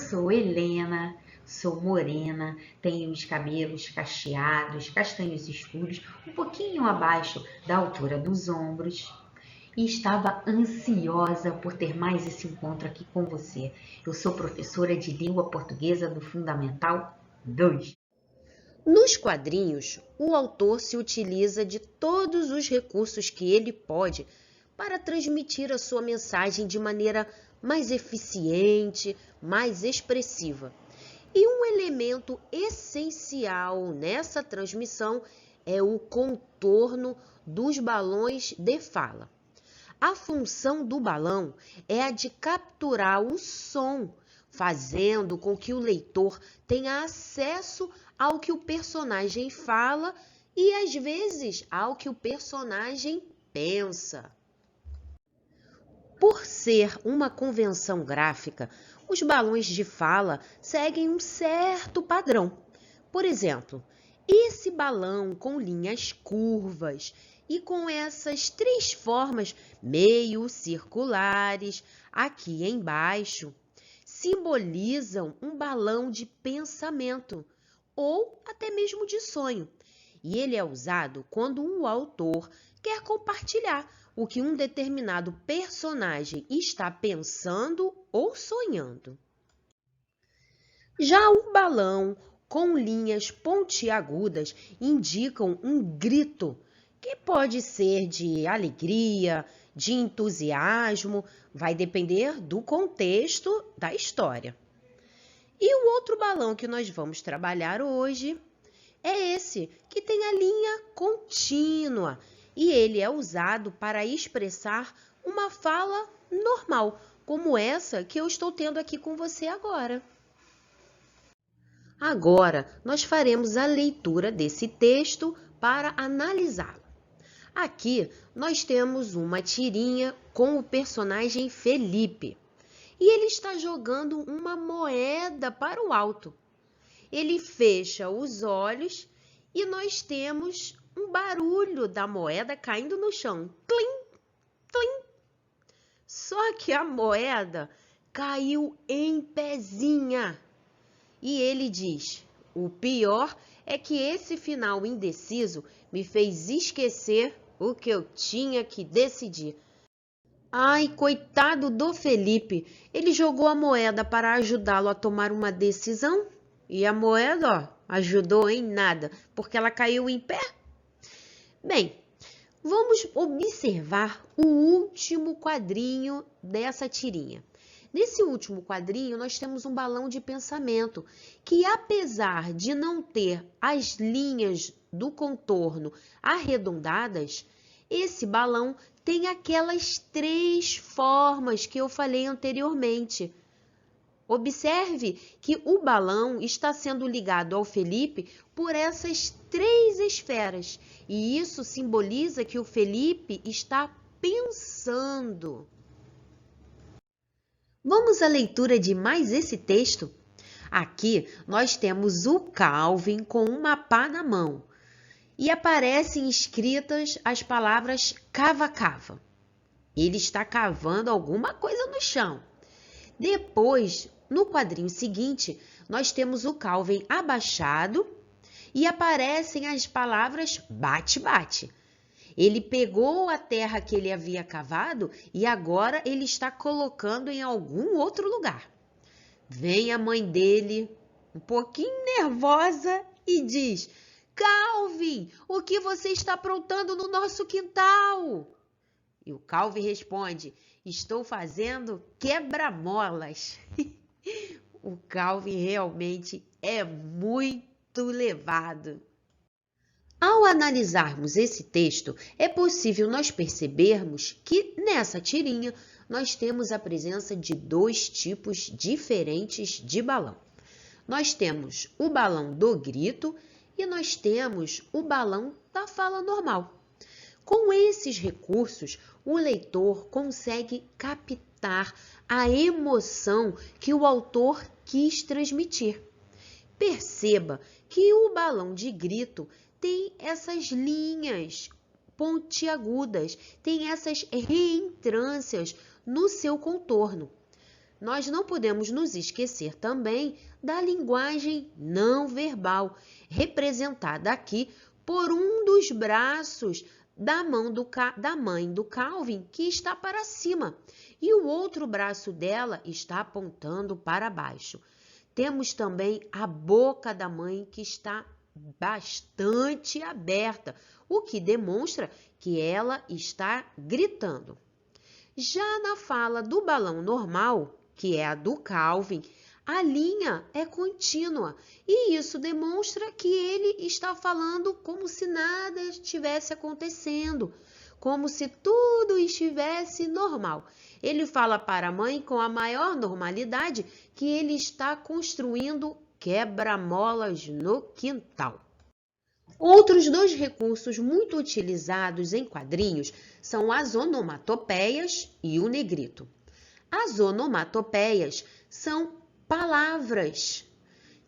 sou Helena, sou morena, tenho os cabelos cacheados, castanhos escuros, um pouquinho abaixo da altura dos ombros. E estava ansiosa por ter mais esse encontro aqui com você. Eu sou professora de língua portuguesa do Fundamental 2. Nos quadrinhos, o autor se utiliza de todos os recursos que ele pode para transmitir a sua mensagem de maneira mais eficiente, mais expressiva. E um elemento essencial nessa transmissão é o contorno dos balões de fala. A função do balão é a de capturar o som, fazendo com que o leitor tenha acesso ao que o personagem fala e, às vezes, ao que o personagem pensa. Por ser uma convenção gráfica, os balões de fala seguem um certo padrão. Por exemplo, esse balão com linhas curvas e com essas três formas meio circulares aqui embaixo simbolizam um balão de pensamento ou até mesmo de sonho. E ele é usado quando o autor quer compartilhar o que um determinado personagem está pensando ou sonhando. Já o balão com linhas pontiagudas indicam um grito, que pode ser de alegria, de entusiasmo, vai depender do contexto da história. E o outro balão que nós vamos trabalhar hoje é esse, que tem a linha contínua, e ele é usado para expressar uma fala normal, como essa que eu estou tendo aqui com você agora. Agora, nós faremos a leitura desse texto para analisá-lo. Aqui, nós temos uma tirinha com o personagem Felipe. E ele está jogando uma moeda para o alto. Ele fecha os olhos e nós temos um barulho da moeda caindo no chão. Tlim, tlim. Só que a moeda caiu em pezinha. E ele diz: o pior é que esse final indeciso me fez esquecer o que eu tinha que decidir. Ai, coitado do Felipe, ele jogou a moeda para ajudá-lo a tomar uma decisão e a moeda, ó, ajudou em nada, porque ela caiu em pé. Bem, vamos observar o último quadrinho dessa tirinha. Nesse último quadrinho, nós temos um balão de pensamento que, apesar de não ter as linhas do contorno arredondadas, esse balão tem aquelas três formas que eu falei anteriormente. Observe que o balão está sendo ligado ao Felipe por essas três esferas, e isso simboliza que o Felipe está pensando. Vamos à leitura de mais esse texto? Aqui nós temos o Calvin com uma pá na mão e aparecem escritas as palavras cava-cava. Ele está cavando alguma coisa no chão. Depois, no quadrinho seguinte, nós temos o Calvin abaixado e aparecem as palavras bate-bate. Ele pegou a terra que ele havia cavado e agora ele está colocando em algum outro lugar. Vem a mãe dele, um pouquinho nervosa, e diz: Calvin, o que você está aprontando no nosso quintal? E o Calvin responde: estou fazendo quebra-molas. O Calvin realmente é muito levado. Ao analisarmos esse texto, é possível nós percebermos que nessa tirinha nós temos a presença de dois tipos diferentes de balão. Nós temos o balão do grito e nós temos o balão da fala normal. Com esses recursos, o leitor consegue captar a emoção que o autor quis transmitir. Perceba que o balão de grito tem essas linhas pontiagudas, tem essas reentrâncias no seu contorno. nós não podemos nos esquecer também da linguagem não verbal, representada aqui por um dos braços da mãe do Calvin, que está para cima, e o outro braço dela está apontando para baixo. Temos também a boca da mãe, que está bastante aberta, o que demonstra que ela está gritando. Já na fala do balão normal, que é a do Calvin, a linha é contínua e isso demonstra que ele está falando como se nada estivesse acontecendo, como se tudo estivesse normal. Ele fala para a mãe com a maior normalidade que ele está construindo quebra-molas no quintal. Outros dois recursos muito utilizados em quadrinhos são as onomatopeias e o negrito. As onomatopeias são palavras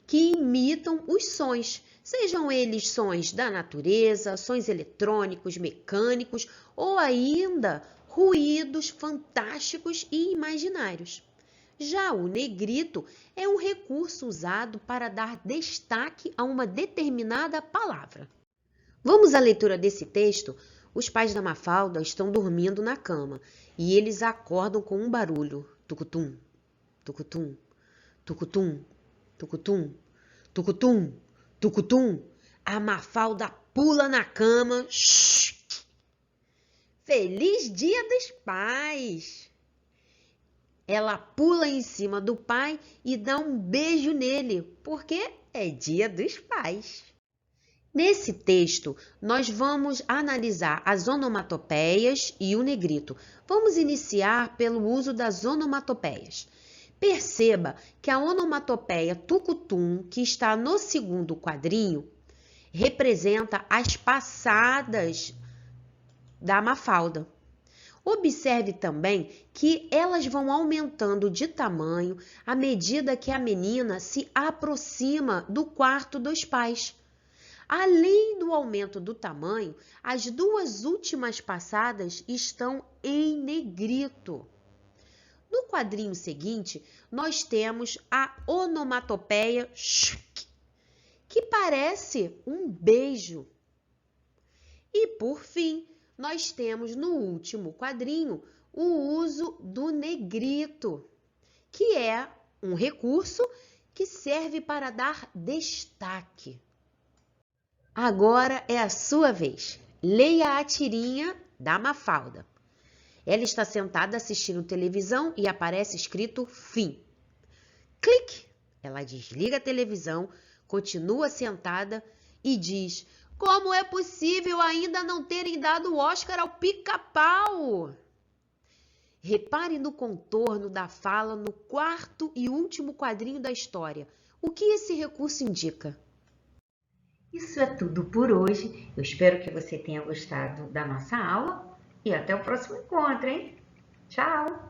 que imitam os sons, sejam eles sons da natureza, sons eletrônicos, mecânicos ou ainda ruídos fantásticos e imaginários. Já o negrito é um recurso usado para dar destaque a uma determinada palavra. Vamos à leitura desse texto? Os pais da Mafalda estão dormindo na cama e eles acordam com um barulho. Tucutum, tucutum, tucutum, tucutum, tucutum, tucutum. A Mafalda pula na cama. Shhh! Feliz Dia dos Pais! Ela pula em cima do pai e dá um beijo nele, porque é Dia dos Pais. Nesse texto, nós vamos analisar as onomatopeias e o negrito. Vamos iniciar pelo uso das onomatopeias. Perceba que a onomatopeia tucutum, que está no segundo quadrinho, representa as passadas da Mafalda. Observe também que elas vão aumentando de tamanho à medida que a menina se aproxima do quarto dos pais. Além do aumento do tamanho, as duas últimas passadas estão em negrito. No quadrinho seguinte, nós temos a onomatopeia shk, que parece um beijo. E, por fim, nós temos no último quadrinho o uso do negrito, que é um recurso que serve para dar destaque. Agora é a sua vez. Leia a tirinha da Mafalda. Ela está sentada assistindo televisão e aparece escrito fim. Clique! Ela desliga a televisão, continua sentada e diz: como é possível ainda não terem dado o Oscar ao Pica-Pau? Repare no contorno da fala no quarto e último quadrinho da história. O que esse recurso indica? Isso é tudo por hoje. Eu espero que você tenha gostado da nossa aula e até o próximo encontro, hein? Tchau!